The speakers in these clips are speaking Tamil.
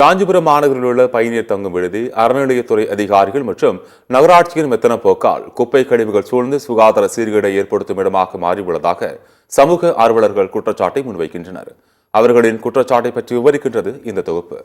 காஞ்சிபுரம் மாநகரில் உள்ள பயணியர் தங்கும் விடுதி, அறநிலையத்துறை அதிகாரிகள் மற்றும் நகராட்சியின் மெத்தன போக்கால் குப்பை கழிவுகள் சூழ்ந்து சுகாதார சீர்கேடை ஏற்படுத்தும் இடமாக மாறியுள்ளதாக சமூக ஆர்வலர்கள் குற்றச்சாட்டை முன்வைக்கின்றனர். அவர்களின் குற்றச்சாட்டை பற்றி விவரிக்கின்றது இந்த தொகுப்பு.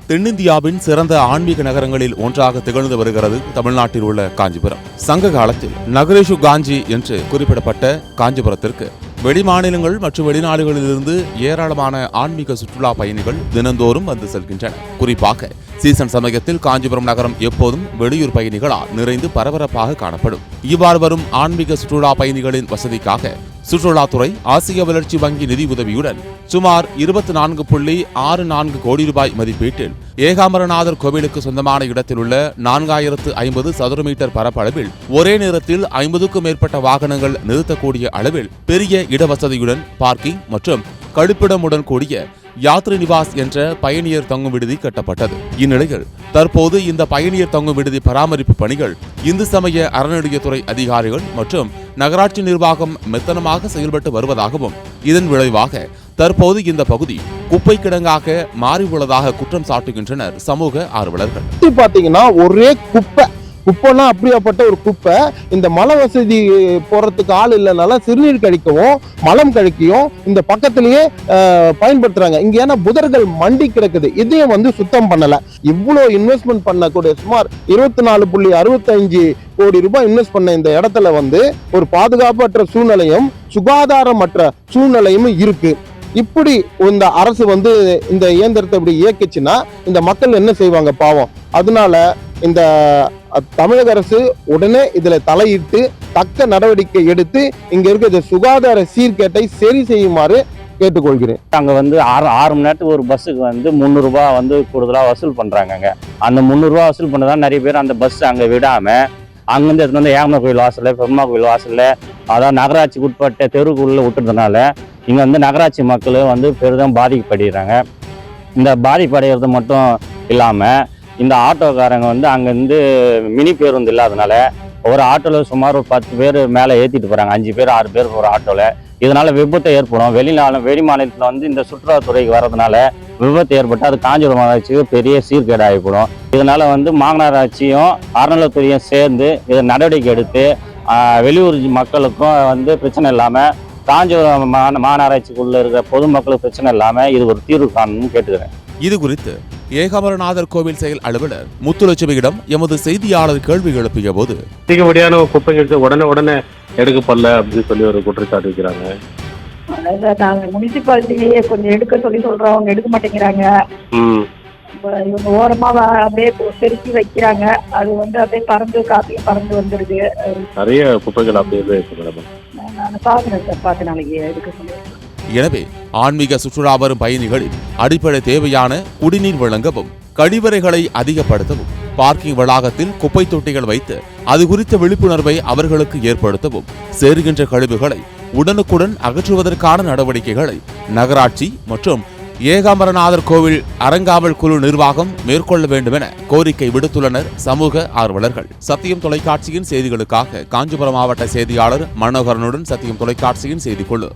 தென்னிந்தியாவின் சிறந்த ஆன்மீக நகரங்களில் ஒன்றாக திகழ்ந்து வருகிறது தமிழ்நாட்டில் உள்ள காஞ்சிபுரம். சங்க காலத்தில் நகரேஷு காஞ்சி என்று குறிப்பிடப்பட்ட காஞ்சிபுரத்திற்கு வெளிமாநிலங்கள் மற்றும் வெளிநாடுகளிலிருந்து ஏராளமான ஆன்மீக சுற்றுலா பயணிகள் தினந்தோறும் வந்து செல்கின்றனர். குறிப்பாக சீசன் சமயத்தில் காஞ்சிபுரம் நகரம் எப்போதும் வெளியூர் பயணிகளால் நிறைந்து பரபரப்பாக காணப்படும். இவ்வாறு வரும் ஆன்மீக சுற்றுலா பயணிகளின் வசதிக்காக சுற்றுலாத்துறை ஆசிய வளர்ச்சி வங்கி நிதி உதவியுடன் சுமார் 24.64 கோடி ரூபாய் மதிப்பீட்டில் ஏகாம்பரநாதர் கோவிலுக்கு சொந்தமான இடத்தில் உள்ள 4050 சதுர மீட்டர் பரப்பளவில் ஒரே நேரத்தில் 50க்கும் மேற்பட்ட வாகனங்கள் நிறுத்தக்கூடிய அளவில் பெரிய இடவசதியுடன் பார்க்கிங் மற்றும் கழிப்பிடமுடன் கூடிய யாத்ரி நிவாஸ் என்ற பயணியர் தங்கும் விடுதி கட்டப்பட்டது. இந்நிலையில் தற்போது இந்த பயணியர் தங்கும் விடுதி பராமரிப்பு பணிகள் இந்து சமய அறநிலையத்துறை அதிகாரிகள் மற்றும் நகராட்சி நிர்வாகம் மெத்தனமாக செயல்பட்டு வருவதாகவும் இதன் விளைவாக தற்போது இந்த பகுதி குப்பை கிடங்காக மாறியுள்ளதாக குற்றம் சாட்டுகின்றனர் சமூக ஆர்வலர்கள். பாத்தீங்கன்னா ஒரே குப்பைனா அப்படியாப்பட்ட ஒரு குப்பை. இந்த மலை வசதி போறதுக்கு ஆள் இல்லைனால சிறுநீர் கழிக்கவும் மலம் கழிக்கவும் இந்த பக்கத்திலேயே பயன்படுத்துறாங்க. இங்க ஏன்னா புதர்கள் மண்டி கிடக்குது, இதையும் சுத்தம் பண்ணல. இவ்வளவு இன்வெஸ்ட்மெண்ட் பண்ணக்கூடிய சுமார் 24.65 கோடி ரூபாய் இன்வெஸ்ட் பண்ண இந்த இடத்துல ஒரு பாதுகாப்பற்ற சூழ்நிலையும் சுகாதாரமற்ற சூழ்நிலையும் இருக்கு. இப்படி இந்த அரசு இந்த இயந்திரத்தை இப்படி இயக்கிச்சுன்னா இந்த மக்கள் என்ன செய்வாங்க பாவம். அதனால இந்த தமிழக அரசு உடனே இதுல தலையிட்டு தக்க நடவடிக்கை எடுத்து இங்க இருக்க சுகாதார சீர்கேட்டை சரி செய்யுமாறு கேட்டுக்கொள்கிறேன். அங்க 6 மணி நேரத்துக்கு ஒரு பஸ்ஸுக்கு 300 ரூபாய் கூடுதலா வசூல் பண்றாங்க. அந்த 300 ரூபாய் வசூல் பண்ணதான் நிறைய பேர் அந்த பஸ் அங்க விடாம அங்கிருந்து எடுத்து ஏகம கோயில் வாசல்ல பெருமா கோயில் வாசல்ல அதாவது நகராட்சிக்கு உட்பட்ட தெருவுக்குள்ள விட்டுறதுனால இங்க நகராட்சி மக்கள் பெரிதும் பாதிக்கப்படுகிறாங்க. இந்த பாதிப்படைகிறது மட்டும் இல்லாம இந்த ஆட்டோக்காரங்க அங்கேருந்து மினி பேருந்து இல்லாதனால ஒரு ஆட்டோவில் சுமார் ஒரு 10 பேர் மேலே ஏற்றிட்டு போகிறாங்க. 5 பேர் 6 பேர் ஒரு ஆட்டோவில். இதனால விபத்து ஏற்படும். வெளி மாநிலத்தில் இந்த சுற்றுலாத்துறைக்கு வர்றதுனால விபத்து ஏற்பட்டு அது காஞ்சிபுரம் மாநகராட்சிக்கு பெரிய சீர்கேடு ஆகிப்படும். இதனால மாநகராட்சியும் அறநிலையத்துறையும் சேர்ந்து இதை நடவடிக்கை எடுத்து வெளியூர் மக்களுக்கும் பிரச்சனை இல்லாமல் காஞ்சிபுரம் மாநகராட்சிக்குள்ள இருக்கிற பொதுமக்களுக்கு பிரச்சனை இல்லாமல் இது ஒரு தீர்வு காணணும்னு கேட்டுக்கிறேன். இது குறித்து ஏகாம்பரநாதர் கோவில் செயல் அலுவலர் முத்துலட்சுமியிடம் எமது செய்தியாளர் கேள்வி எழுப்பிய போது அதிகப்படியான குப்பைகள் உடனே எடுக்கப்படல அப்படின்னு சொல்லி ஒரு குற்றச்சாட்டு வைக்கிறாங்க. நாங்க முனிசிபாலிட்டிலேயே கொஞ்சம் எடுக்க சொல்றோம், அவங்க எடுக்க மாட்டேங்கிறாங்க. இவங்க ஓரமா அப்படியே பெருக்கி வைக்கிறாங்க. அது அப்படியே காத்துல பறந்து வந்துருது. நிறைய குப்பைகள் அப்படியே இருக்கு. நான் பாக்குறேன் சார், பார்த்து நாளைக்கு எடுக்க சொல்லுவேன். எனவே ஆன்மீக சுற்றுலா வரும் பயணிகளின் அடிப்படை தேவையான குடிநீர் வழங்கவும், கழிவறைகளை அதிகப்படுத்தவும், பார்க்கிங் வளாகத்தில் குப்பை தொட்டிகள் வைத்து அது குறித்த விழிப்புணர்வை அவர்களுக்கு ஏற்படுத்தவும், சேருகின்ற கழிவுகளை உடனுக்குடன் அகற்றுவதற்கான நடவடிக்கைகளை நகராட்சி மற்றும் ஏகாம்பரநாதர் கோவில் அறங்காவல் குழு நிர்வாகம் மேற்கொள்ள வேண்டும் என கோரிக்கை விடுத்துள்ளனர் சமூக ஆர்வலர்கள். சத்தியம் தொலைக்காட்சியின் செய்திகளுக்காக காஞ்சிபுரம் மாவட்ட செய்தியாளர் மனோகரனுடன் சத்தியம் தொலைக்காட்சியின் செய்திக்குழு.